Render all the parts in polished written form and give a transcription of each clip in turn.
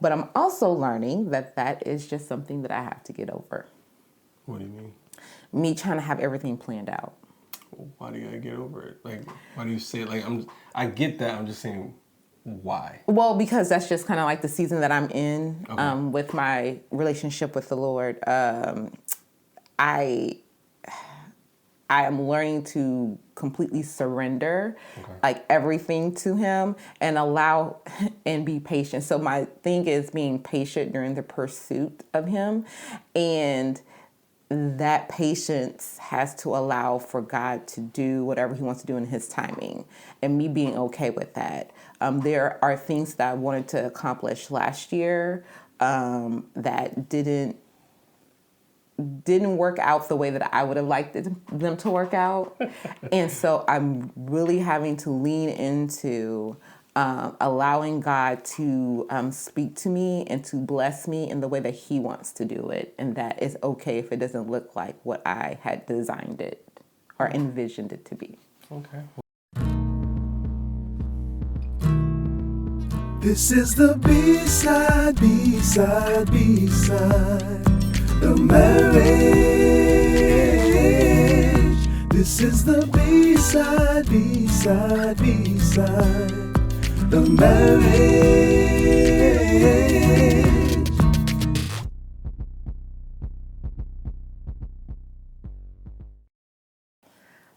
But I'm also learning that is just something that I have to get over. What do you mean? Me trying to have everything planned out. Why do you gotta get over it? Like, why do you say it? Like, I get that. I'm just saying, why? Well, because that's just kind of like the season that I'm in with my relationship with the Lord. I am learning to completely surrender like everything to him and allow and be patient. So my thing is being patient during the pursuit of him, and that patience has to allow for God to do whatever he wants to do in his timing, and me being okay with that. There are things that I wanted to accomplish last year that didn't work out the way that I would have liked them to work out. And so I'm really having to lean into allowing God to speak to me and to bless me in the way that he wants to do it. And that is okay if it doesn't look like what I had designed it or envisioned it to be. Okay. This is the B-side, B-side, B-side. The marriage. This is the B-side, B-side, B-side. The marriage.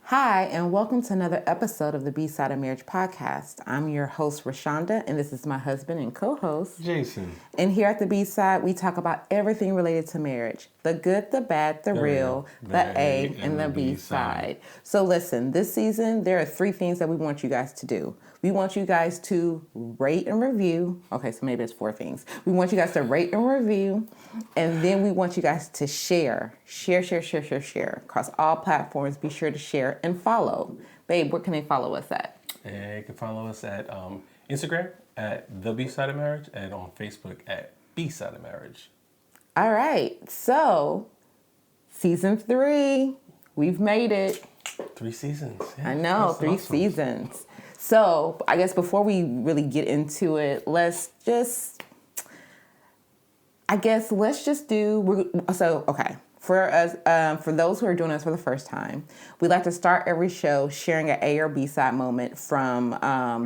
Hi, and welcome to another episode of the Bside of Marriage podcast. I'm your host, Rashonda, and this is my husband and co-host, Jason. And here at the B-side, we talk about everything related to marriage. The good, the bad, the real, the A, and the B-side. So listen, this season, there are 3 things that we want you guys to do. We want you guys to rate and review. Okay, so maybe it's 4 things. We want you guys to rate and review. And then we want you guys to share. Share. Across all platforms, be sure to share and follow. Babe, where can they follow us at? You can follow us at Instagram at the Bside of Marriage and on Facebook at Bside of Marriage. All right, so season 3, we've made it. 3 seasons. Yeah, I know, 3 awesome. seasons. So I guess before we really get into it, let's just do. For us, for those who are doing us for the first time, we like to start every show sharing an A or B side moment from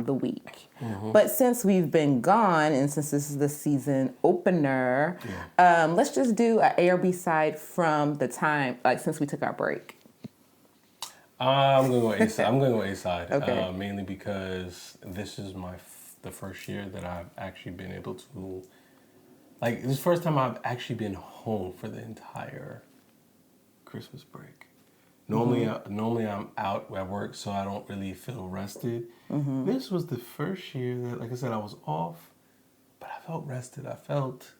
the week. Mm-hmm. But since we've been gone, and since this is the season opener, let's just do an A or B side from the time, like since we took our break. I'm going to go A side. I'm going to go A side. Okay. Mainly because this is the first year that I've actually been able to, like, this is the first time I've actually been home for the entire Christmas break. Normally I'm out at work, so I don't really feel rested. Mm-hmm. This was the first year that, like I said, I was off, but I felt rested. I felt,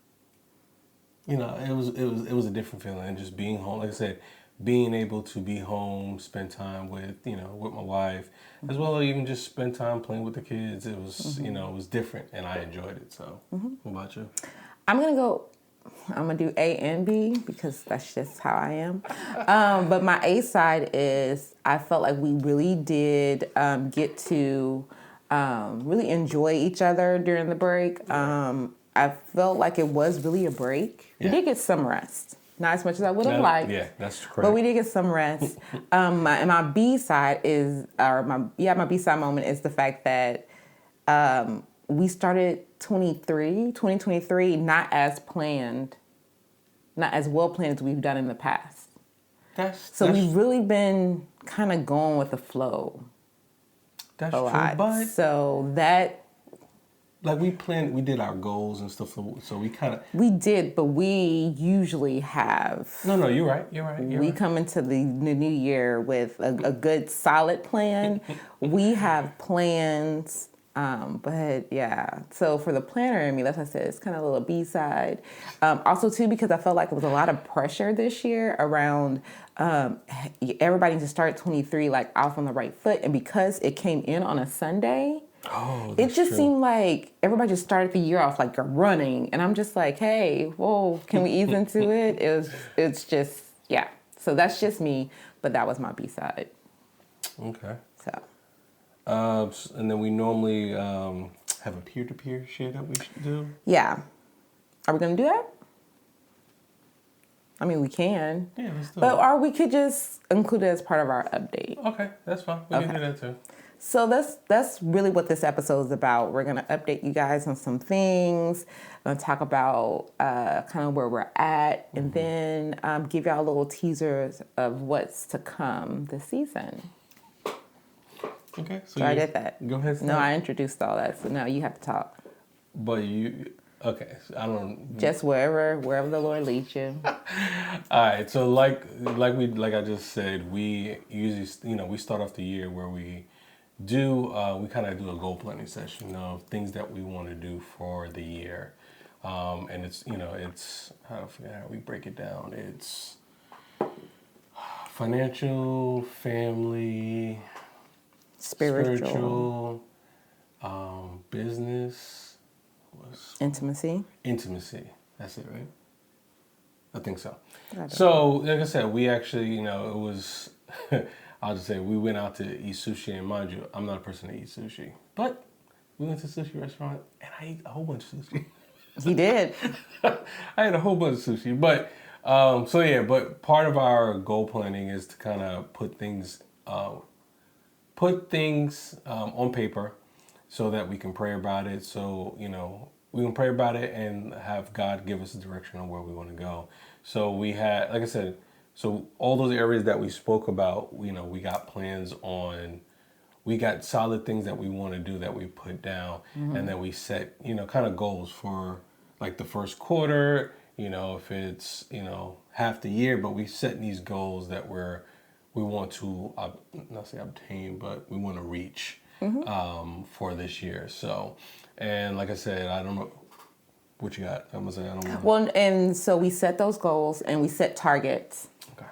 it was a different feeling. And just being home, like I said, being able to be home, spend time with my wife, as well as even just spend time playing with the kids. It was, it was different, and I enjoyed it. So, What about you? I'm going to do A and B because that's just how I am. But my A side is I felt like we really did get to really enjoy each other during the break. I felt like it was really a break. Yeah. We did get some rest. Not as much as I would have liked. Yeah, that's correct. But we did get some rest. My B side is, my B side moment is the fact that we started 2023 not as planned, not as well planned as we've done in the past. We've really been kind of going with the flow. That's a true, lot. But so that. Like we did our goals and stuff, so we kind of... We did, but we usually have... No, you're right. We come into the new year with a good, solid plan. We have plans, but yeah. So for the planner in me, that's what I said, it's kind of a little B-side. Also, too, because I felt like it was a lot of pressure this year around everybody to start 23 like off on the right foot. And because it came in on a Sunday... it just seemed like everybody just started the year off like running, and I'm just like, hey, whoa, can we ease into it? It's just, yeah. So that's just me, but that was my B-side. Okay. So. And then we normally have a peer-to-peer share that we should do. Yeah. Are we going to do that? I mean, we can. Yeah, let's do But it. or we could just include it as part of our update. Okay, that's fine. We can do that too. So that's really what this episode is about. We're going to update you guys on some things. Going to talk about kind of where we're at, and then give y'all little teasers of what's to come this season. Okay, So I did that. Go ahead. No, I introduced all that, so now you have to talk. But okay, so I don't. Just wherever the Lord leads you. All right, so like I just said, we usually we start off the year where we kind of do a goal planning session of things that we want to do for the year, and it's how we break it down. It's financial, family, spiritual, business. Intimacy. That's it, right? I think so. So, like I said, we actually, it was, I'll just say, we went out to eat sushi, and mind you, I'm not a person that eats sushi, but we went to a sushi restaurant, and I ate a whole bunch of sushi. He did. I ate a whole bunch of sushi, but, but part of our goal planning is to kind of put things on paper so that we can pray about it. So, we can pray about it and have God give us a direction on where we want to go. So we had, like I said, so all those areas that we spoke about, we got plans on, we got solid things that we want to do that we put down, and then we set, kind of goals for like the first quarter, if it's, half the year, but we set these goals that we want to, not say obtain, but we want to reach for this year. So, and like I said, I don't know what you got. I'm gonna say I don't know. Well, and so we set those goals and we set targets. Okay.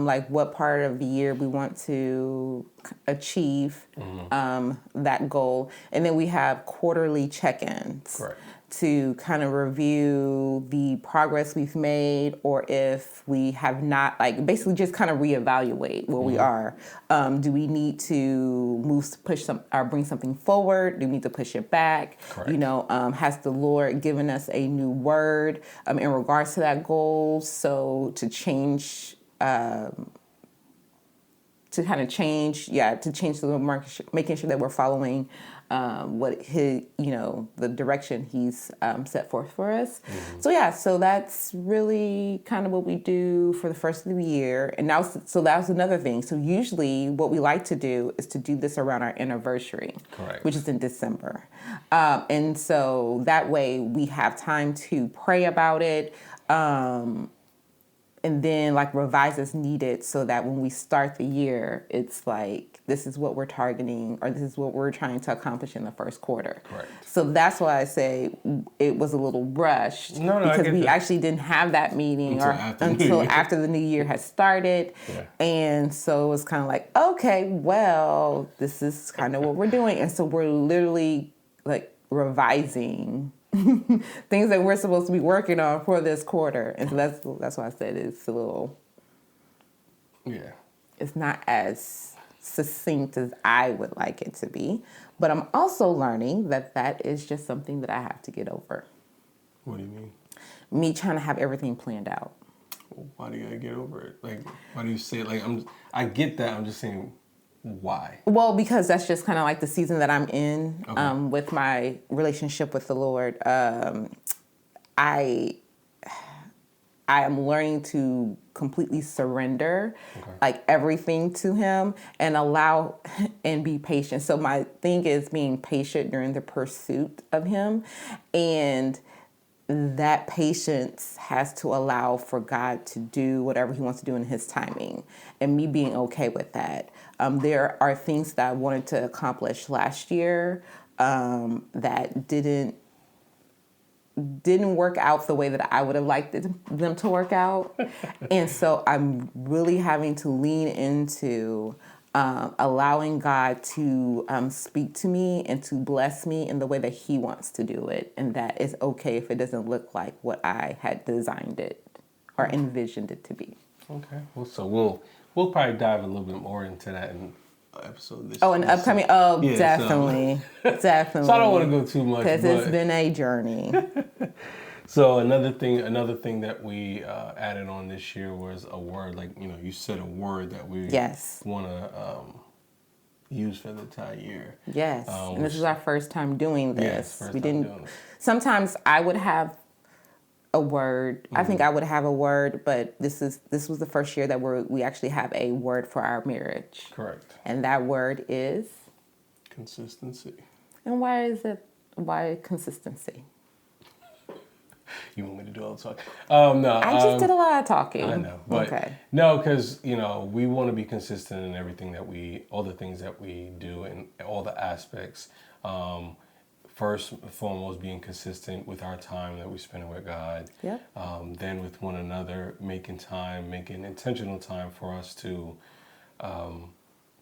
Like what part of the year we want to achieve that goal. And then we have quarterly check-ins. Correct. To kind of review the progress we've made, or if we have not, like basically just kind of reevaluate where we are. Do we need to bring something forward? Do we need to push it back? Correct. Has the Lord given us a new word in regards to that goal? So to change, to change the market, making sure that we're following what the direction he's set forth for us. So that's really kind of what we do for the first of the year. And that was another thing. So usually what we like to do is to do this around our anniversary, Correct. which is in December. And so that way we have time to pray about it. And then like revise as needed so that when we start the year, it's like, this is what we're targeting, or this is what we're trying to accomplish in the first quarter. Correct. So that's why I say it was a little rushed, because we actually didn't have that meeting until after the new year has started. Yeah. And so it was kind of like, okay, well, this is kind of what we're doing. And so we're literally like revising things that we're supposed to be working on for this quarter. And so that's why I said it's a little, it's not as succinct as I would like it to be. But I'm also learning that is just something that I have to get over. What do you mean? Me trying to have everything planned out. Well, why do you gotta get over it? Like, why do you say it? Like, I get that. I'm just saying, why? Well, because that's just kind of like the season that I'm in, with my relationship with the Lord. I am learning to completely surrender, like everything to Him, and allow and be patient. So my thing is being patient during the pursuit of Him, and that patience has to allow for God to do whatever He wants to do in His timing, and me being okay with that. There are things that I wanted to accomplish last year that didn't work out the way that I would have liked them to work out. And so I'm really having to lean into allowing God to speak to me and to bless me in the way that He wants to do it. And that it's okay if it doesn't look like what I had designed it or envisioned it to be. Okay. Well, so we'll probably dive a little bit more into that in episode this. In the upcoming. Definitely. Definitely. So I don't want to go too much. Because it's been a journey. So another thing that we added on this year was a word. Like, you know, you said a word that we Yes. want to use for the entire year. Yes. And this is our first time doing this. Yes, first we time didn't. doing it. Sometimes I would have a word. I think I would have a word, but this was the first year that we actually have a word for our marriage. Correct. And that word is. Consistency. And why is it? Why consistency? You want me to do all the talking? No. I just did a lot of talking. I know. But okay. No, because, you know, we want to be consistent in everything all the things that we do and all the aspects. First and foremost, being consistent with our time that we spend with God. Yep. Then with one another, making intentional time for us to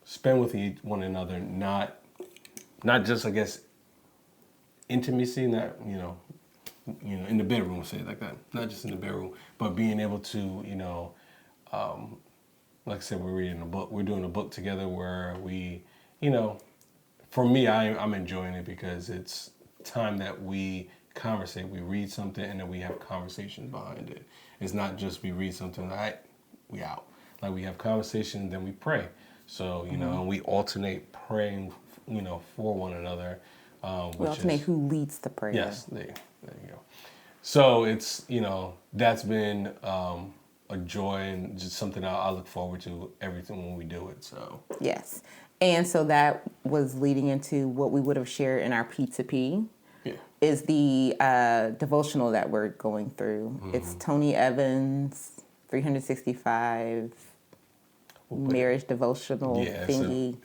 spend with one another, not just, I guess, intimacy, not, you know, in the bedroom, say it like that. Not just in the bedroom, but being able to, you know, like I said, we're reading a book. We're doing a book together where we, you know, for me, I'm enjoying it because it's time that we conversate. We read something and then we have conversations behind it. It's not just we read something, right, we out. Like, we have conversation, then we pray. So, you know, and we alternate praying, you know, for one another. We alternate who leads the prayer. Yes, there you go. So it's, you know, that's been a joy and just something I look forward to everything when we do it. So yes, and so that was leading into what we would have shared in our P2P. Yeah. Is the devotional that we're going through. It's Tony Evans' 365 marriage devotional thingy.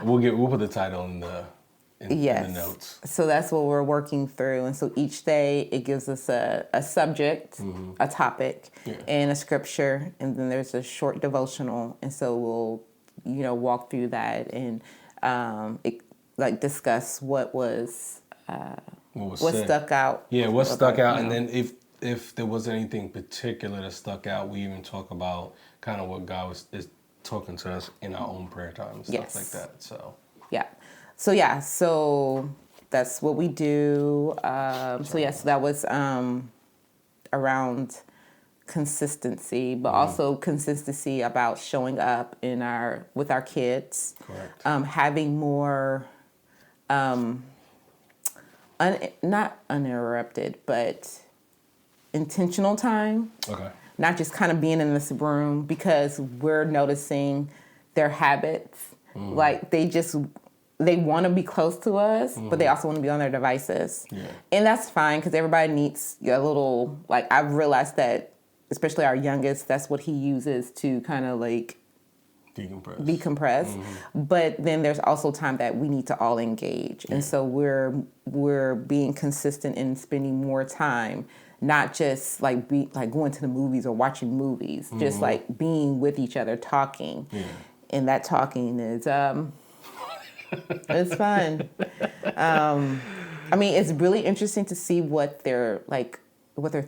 We'll put the title in the notes. So that's what we're working through. And so each day it gives us a subject, a topic, and a scripture. And then there's a short devotional. And so we'll, you know, walk through that and discuss what stuck out. Yeah, what stuck out. And then if there was anything particular that stuck out, we even talk about kind of what God is talking to us in our own prayer time and stuff like that. So so that's what we do. So that was around consistency, but also consistency about showing up with our kids. Correct. Having more not uninterrupted, but intentional time. Okay. Not just kind of being in this room, because we're noticing their habits. Like, they want to be close to us, but they also want to be on their devices. Yeah. And that's fine, because everybody needs a little, like, I've realized that, especially our youngest, that's what he uses to kind of like decompress. But then there's also time that we need to all engage. And so we're being consistent in spending more time, not just like going to the movies or watching movies, just like being with each other, talking. Yeah. And that talking is it's fun. I mean, it's really interesting to see what they're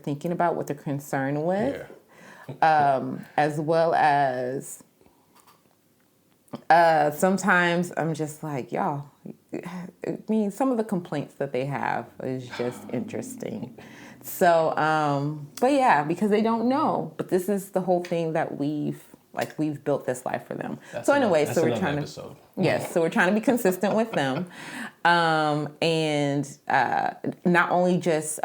thinking about, what they're concerned with, as well as sometimes I'm just like, y'all. I mean, some of the complaints that they have is just interesting. So, but yeah, because they don't know. But this is the whole thing that we've built this life for them. So we're trying to. Yes, so we're trying to be consistent with them, and not only just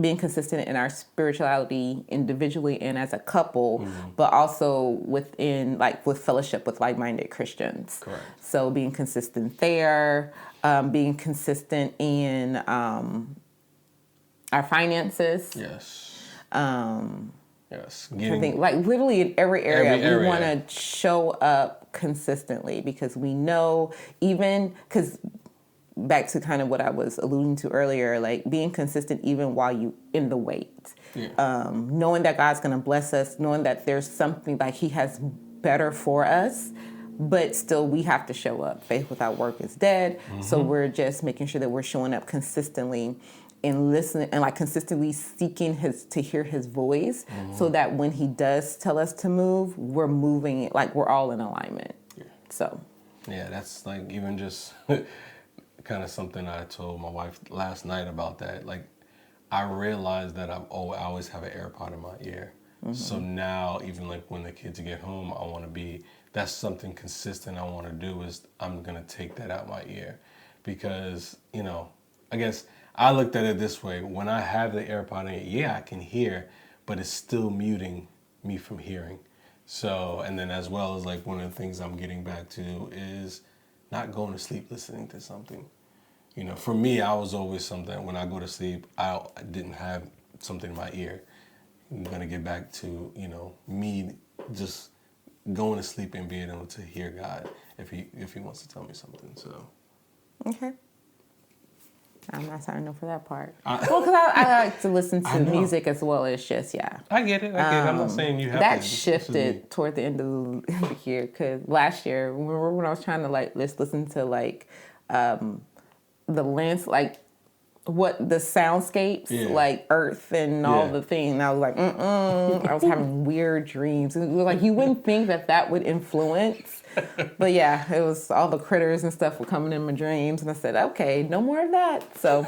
being consistent in our spirituality individually and as a couple, but also with fellowship with like-minded Christians. Correct. So being consistent there, being consistent in our finances. Yes. Yes. Literally in every area. We want to show up consistently, because we know, because back to kind of what I was alluding to earlier, like being consistent even while you in the wait. Yeah. Knowing that God's going to bless us, knowing that there's something like He has better for us, but still we have to show up. Faith without work is dead. So we're just making sure that we're showing up consistently and listening and consistently seeking to hear His voice, so that when He does tell us to move, we're moving, we're all in alignment. Yeah. So. Yeah, that's even just kind of something I told my wife last night about that. I realized that I always have an AirPod in my ear. So now, even like when the kids get home, I want to be, that's something consistent I want to do is I'm going to take that out my ear. Because, you know, I guess I looked at it this way. When I have the AirPod in, yeah, I can hear, but it's still muting me from hearing. So, and then as well as like one of the things I'm getting back to is not going to sleep listening to something. You know, for me, I was always something, when I go to sleep, I didn't have something in my ear. I'm going to get back to, you know, me just going to sleep and being able to hear God if he wants to tell me something. So, Okay. I'm not signing up for that part. Well, because I like to listen to music as well as just, yeah. I get it. I'm not saying you have that to. shifted toward the end of the year because last year, remember when I was trying to like just listen to like the lands, like what the soundscapes, like Earth and all the things. And I was like, I was having weird dreams. And it was like you wouldn't think that would influence, but yeah, it was all the critters and stuff were coming in my dreams, and I said, okay, no more of that. So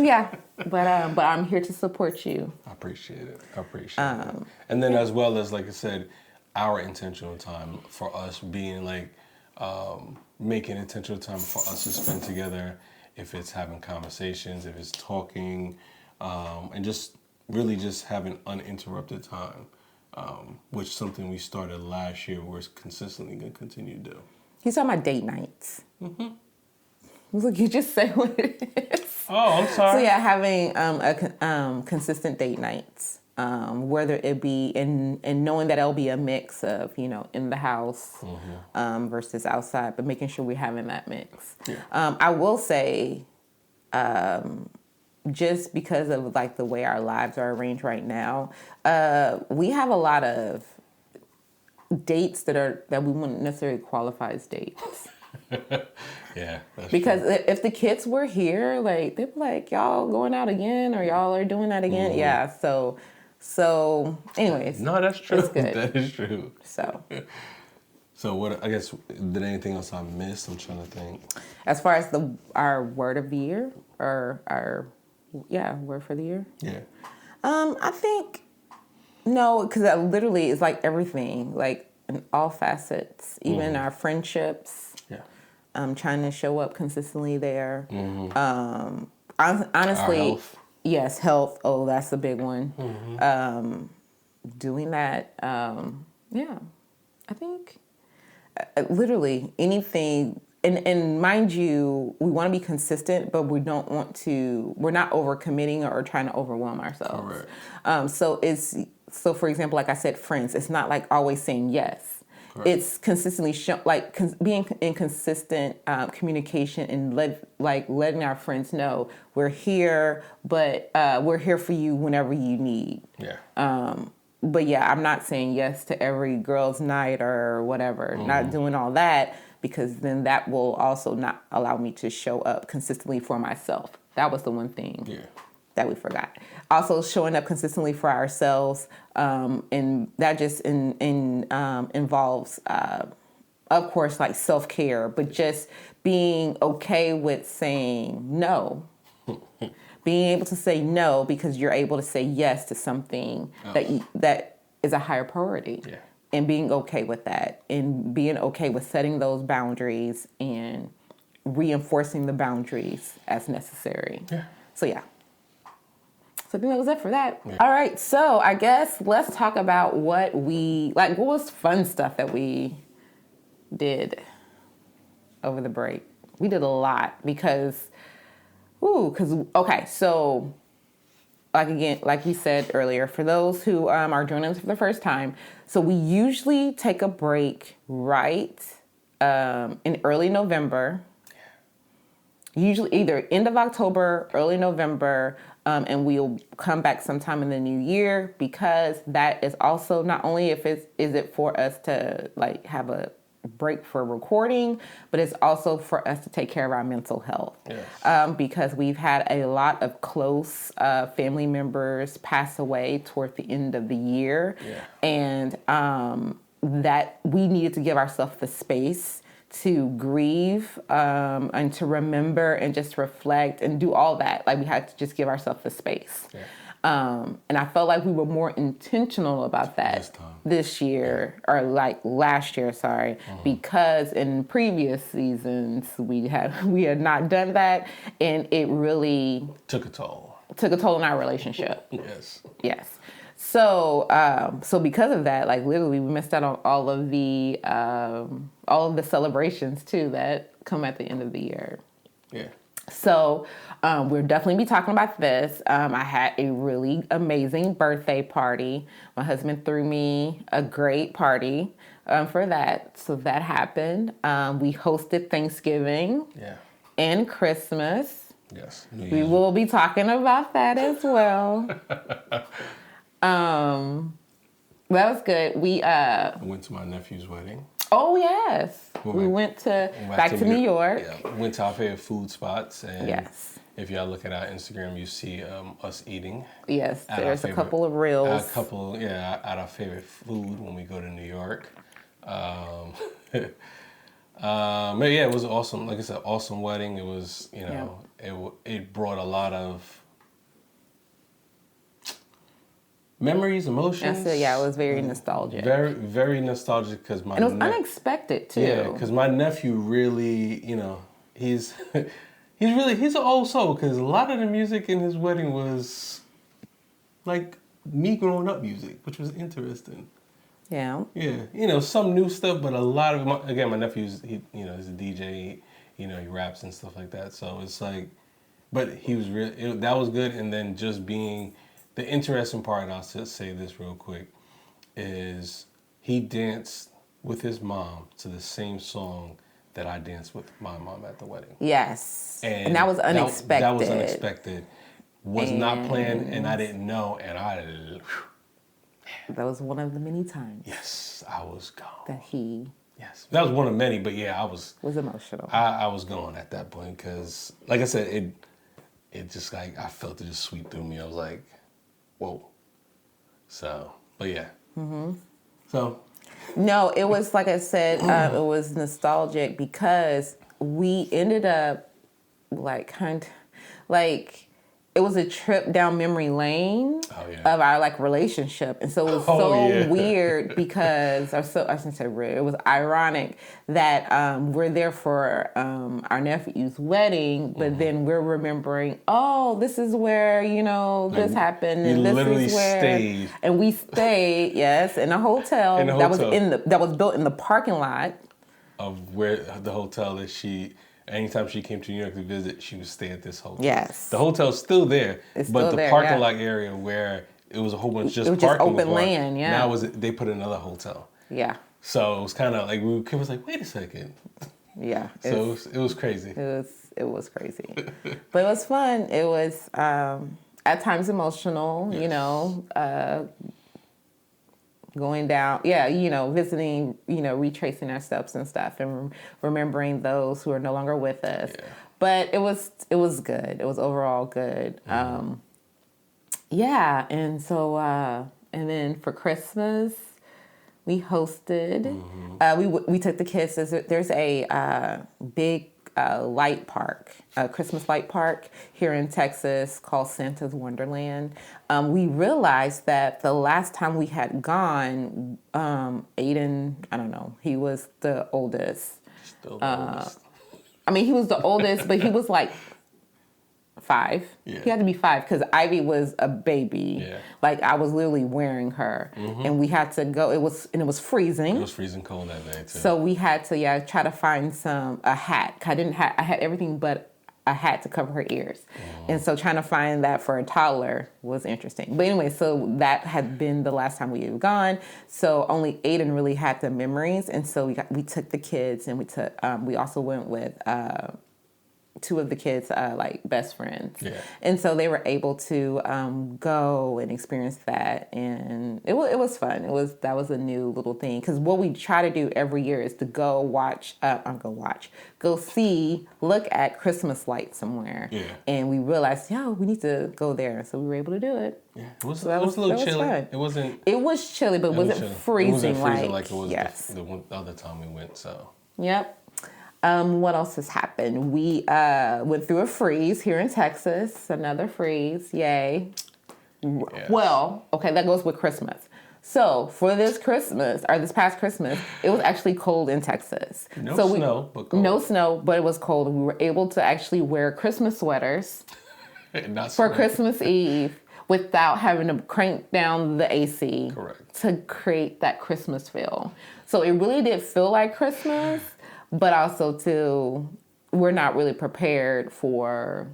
yeah, but I'm here to support you. I appreciate it. And then as well as, like I said, our intentional time for us being like, making intentional time for us to spend together, if it's having conversations, if it's talking, and just really just having uninterrupted time, which is something we started last year, we're consistently going to continue to do. He's talking about date nights. I was like, you just say what it is. Oh, I'm sorry. So yeah, having consistent date nights. Whether it be in knowing that it'll be a mix of, you know, in the house versus outside, but making sure we're having that mix. Yeah. I will say, just because of like the way our lives are arranged right now, we have a lot of dates that we wouldn't necessarily qualify as dates. Yeah, that's because true. If the kids were here, like they'd be like, y'all going out again, or y'all are doing that again. Yeah, so anyways. No, that's true. It's good. That is true. So what, I guess, did anything else I missed? I'm trying to think. As far as our word of the year, or our word for the year? Yeah. I think, no, because that literally is like everything, like in all facets, even our friendships. Yeah. Trying to show up consistently there. Honestly, Our health. Yes, health. Oh, that's a big one. Doing that. I think literally anything. And mind you, we want to be consistent, but we don't want to. We're not overcommitting or trying to overwhelm ourselves. Correct. So for example, like I said, friends. It's not like always saying yes. Correct. It's consistently being in consistent communication and letting our friends know we're here, but we're here for you whenever you need. Yeah. But yeah, I'm not saying yes to every girls' night or whatever. Not doing all that, because then that will also not allow me to show up consistently for myself. That was the one thing that we forgot. Also, showing up consistently for ourselves, and that just involves, of course, like self-care, but just being okay with saying no. Being able to say no because you're able to say yes to something that is a higher priority. Yeah. And being okay with that, and being okay with setting those boundaries and reinforcing the boundaries as necessary. Yeah. So yeah. So I think that was it for that. Yeah. All right, so I guess let's talk about what was fun stuff that we did over the break. We did a lot because so like we said earlier, for those who are joining us for the first time, so we usually take a break right in early November. Usually either end of October, early November, and we'll come back sometime in the new year, because that is also not only is it for us to like have a break for recording, but it's also for us to take care of our mental health. Yes. Because we've had a lot of close family members pass away toward the end of the year, and that we needed to give ourselves the space to grieve and to remember and just reflect and do all that. Like we had to just give ourselves the space. Yeah. And I felt like we were more intentional about that this year, or like last year, sorry, because in previous seasons we had not done that, and it really Took a toll in our relationship. Yes. So, so because of that, like literally, we missed out on all of the celebrations too that come at the end of the year. Yeah. So, we'll definitely be talking about this. I had a really amazing birthday party. My husband threw me a great party for that. So that happened. We hosted Thanksgiving and Christmas. Yes. We will be talking about that as well. That was good. I went to my nephew's wedding. Oh yes, we went back to New York. Yeah, went to our favorite food spots, and yes, if y'all look at our Instagram, you see us eating. Yes, there's a couple of reels. At our favorite food when we go to New York. But yeah, it was awesome. Like I said, awesome wedding. It was, it brought a lot of memories, emotions. That's it. Yeah, it was very nostalgic. Very, very nostalgic because and it was unexpected too. Yeah, because my nephew really, he's an old soul because a lot of the music in his wedding was like me growing up music, which was interesting. Yeah. Yeah, some new stuff, but a lot of my nephew's he's a DJ. He raps and stuff like that. So it's like, but he was that was good, and then just being. The interesting part, I'll just say this real quick, is he danced with his mom to the same song that I danced with my mom at the wedding. Yes. And that was unexpected. That was unexpected. Was not planned, and I didn't know, and that was one of the many times. Yes, I was gone. Yes. That was one of many, but yeah, I was emotional. I was gone at that point because, like I said, it just like, I felt it just sweep through me. I was like, whoa. So, but yeah. Mm-hmm. So. No, it was, like I said, it was nostalgic because we ended up it was a trip down memory lane of our relationship. And so it was weird because, I shouldn't say weird, it was ironic that we're there for our nephew's wedding, but then we're remembering, this is where, this happened. And this is where. Stayed. And we stayed, yes, in a hotel, that was built in the parking lot. Of where the hotel that anytime she came to New York to visit, she would stay at this hotel. Yes. The hotel's still there, but the parking lot area where it was a whole bunch just parking open land, yeah. Now they put another hotel. Yeah. So it was kind of like Kim was like, wait a second. Yeah. So it was crazy. It was crazy, but it was fun. It was at times emotional. Yes. Going down, visiting, retracing our steps and stuff, and remembering those who are no longer with us. Yeah. But it was good. It was overall good. Mm-hmm. And so and then for Christmas, we hosted. Mm-hmm. We took the kids. There's a big light park, a Christmas light park here in Texas called Santa's Wonderland. We realized that the last time we had gone, Aiden, I don't know, he was the oldest. Still the oldest. He was the oldest, but he was like 5. Yeah. He had to be 5 because Ivy was a baby. Yeah. Like I was literally wearing her, and we had to go. It was freezing. It was freezing cold that day too. So we had to try to find a hat. I had everything but a hat to cover her ears, and so trying to find that for a toddler was interesting. But anyway, so that had been the last time we had gone. So only Aiden really had the memories, and so we took the kids, and we also went with 2 of the kids, best friends. Yeah. And so they were able to go and experience that. And it was fun. That was a new little thing. Because what we try to do every year is to look at Christmas lights somewhere. Yeah. And we realized, we need to go there. So we were able to do it. Yeah. It was a little chilly. Fun. It was chilly, but it wasn't freezing. It wasn't freezing like it was the other time we went, so. Yep. What else has happened? We went through a freeze here in Texas. Another freeze. Yay. Yes. Well, okay, that goes with Christmas. So for this Christmas, or this past Christmas, it was actually cold in Texas. No so snow, but cold. No snow, but it was cold. We were able to actually wear Christmas sweaters Not for snow. Christmas Eve without having to crank down the AC. Correct. To create that Christmas feel. So it really did feel like Christmas, but also too, we're not really prepared for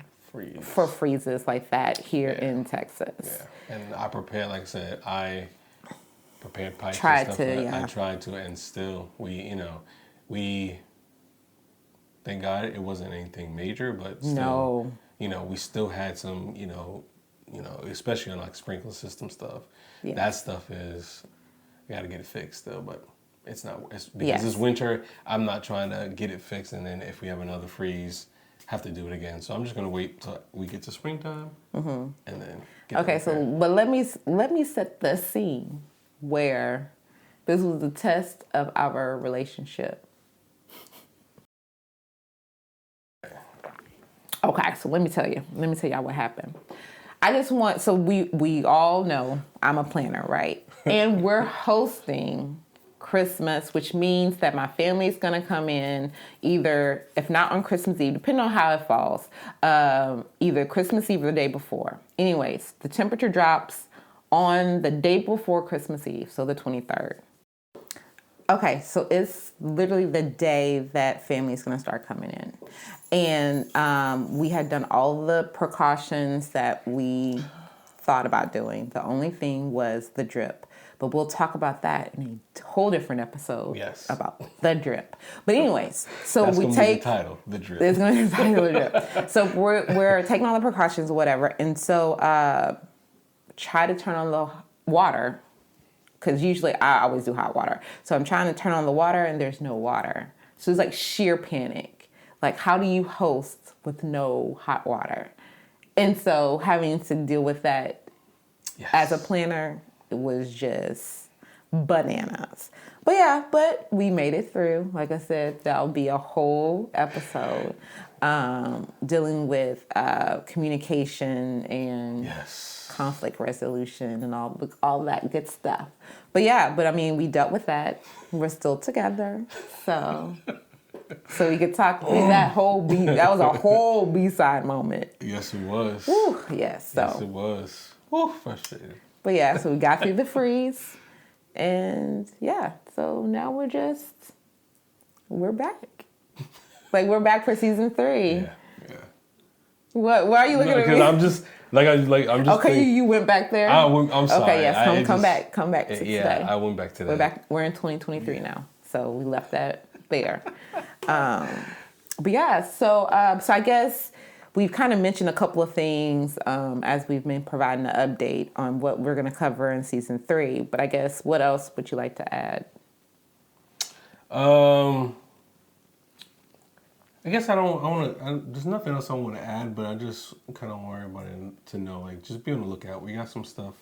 freezes like that here in Texas. Yeah, and I prepared, like I said, I prepared pipes Tried and stuff. to, Like yeah. I tried to, and still, we thank God it wasn't anything major, but still, No. we still had some, especially on like sprinkler system stuff. Yeah. That stuff is, we got to get it fixed still, but it's not, because Yes. it's winter. I'm not trying to get it fixed, and then if we have another freeze, have to do it again. So I'm just gonna wait till we get to springtime, and then get Okay, it so repaired. but let me set the scene where this was the test of our relationship. Okay, so let me tell y'all what happened. I just want, so we all know I'm a planner, right? And we're hosting Christmas, which means that my family is going to come in either, if not on Christmas Eve, depending on how it falls, either Christmas Eve or the day before. Anyways, the temperature drops on the day before Christmas Eve, so the 23rd. Okay, so it's literally the day that family is going to start coming in. And we had done all the precautions that we thought about doing. The only thing was the drip. But we'll talk about that in a whole different episode. Yes. About the drip. But anyways, so That's we gonna take be the title, the drip. it's going to be the title of the drip. So we're taking all the precautions, whatever. And so try to turn on the water, because usually I always do hot water. So I'm trying to turn on the water and there's no water. So it's like sheer panic. Like, how do you host with no hot water? And so having to deal with that as a planner, it was just bananas. But we made it through. Like I said, that'll be a whole episode dealing with communication and conflict resolution and all that good stuff. But I mean, we dealt with that. We're still together. So we could talk that was a whole B-side moment. Yes, it was. Whew, yes, so. Yes, it was. Woo, frustrated. But so we got through the freeze. And so now we're back. Like, we're back for season 3. Yeah. What? Why are you looking at me? Because I'm just I'm just. Okay, you went back there. I'm sorry. Okay, yes, come back to today. I went back to that. We're in 2023 now, so we left that there. So I guess we've kind of mentioned a couple of things as we've been providing an update on what we're going to cover in season 3. But I guess, what else would you like to add? I guess there's nothing else I want to add, but I just kind of worry about it to know, like, just be on the lookout. We got some stuff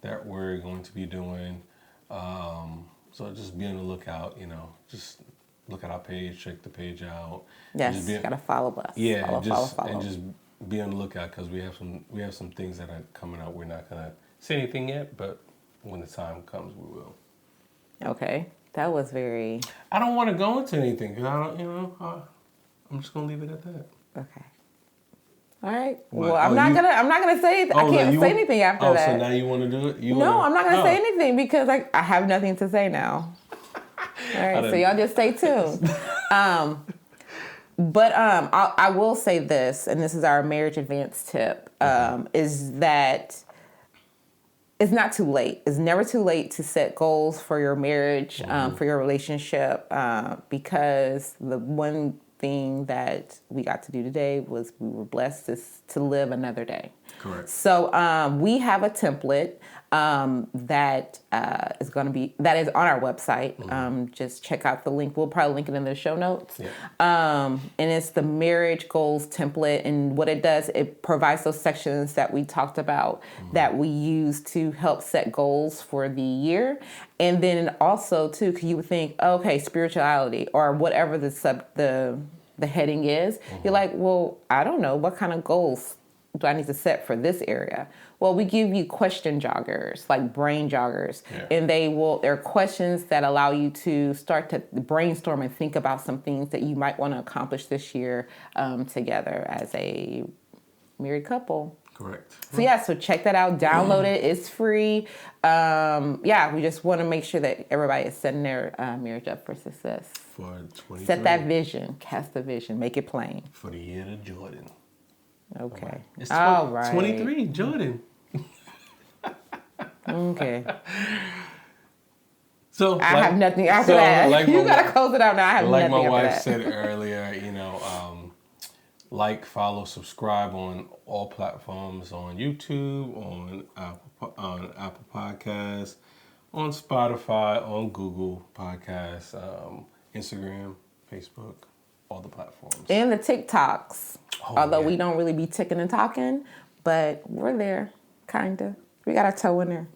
that we're going to be doing. So just be on the lookout, just look at our page, check the page out. Yes, gotta follow us. Yeah, follow. And just be on the lookout, because we have some things that are coming out. We're not gonna say anything yet, but when the time comes, we will. Okay, that was very. I don't want to go into anything because I don't, I'm just gonna leave it at that. Okay. All right. What? Well, I'm not gonna say anything. I can't say anything after that. So now you want to do it? I'm not gonna say anything because I have nothing to say now. All right. So y'all just stay tuned. But I will say this, and this is our marriage advance tip, is that it's not too late. It's never too late to set goals for your marriage, for your relationship, because the one thing that we got to do today was we were blessed to live another day. Correct. So we have a template that is on our website. Just check out the link. We'll probably link it in the show notes. Yeah. And it's the marriage goals template. And what it does, it provides those sections that we talked about that we use to help set goals for the year. And then also too, because you would think, okay, spirituality or whatever the heading is, you're like, well, I don't know, what kind of goals do I need to set for this area? Well, we give you question joggers, like brain joggers, and they're questions that allow you to start to brainstorm and think about some things that you might want to accomplish this year together as a married couple. Correct. So check that out, download it, it's free. We just want to make sure that everybody is setting their marriage up for success. For 23. Set that vision, cast the vision, make it plain. For the year of Jordan. Okay. It's All right. 23, Jordan. Okay. So I have nothing after that. Like you gotta close it out now. I have like nothing my wife after that. said earlier, like, follow, subscribe on all platforms, on YouTube, on Apple Podcasts, on Spotify, on Google Podcasts, Instagram, Facebook, all the platforms. And the TikToks. Although we don't really be ticking and talking, but we're there, kinda. We got our toe in there.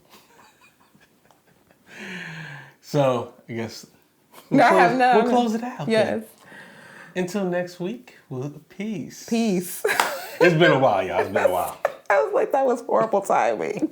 So I guess we'll close it out. Yes. Then. Until next week, peace. Peace. It's been a while, y'all. It's been a while. I was like, that was horrible timing.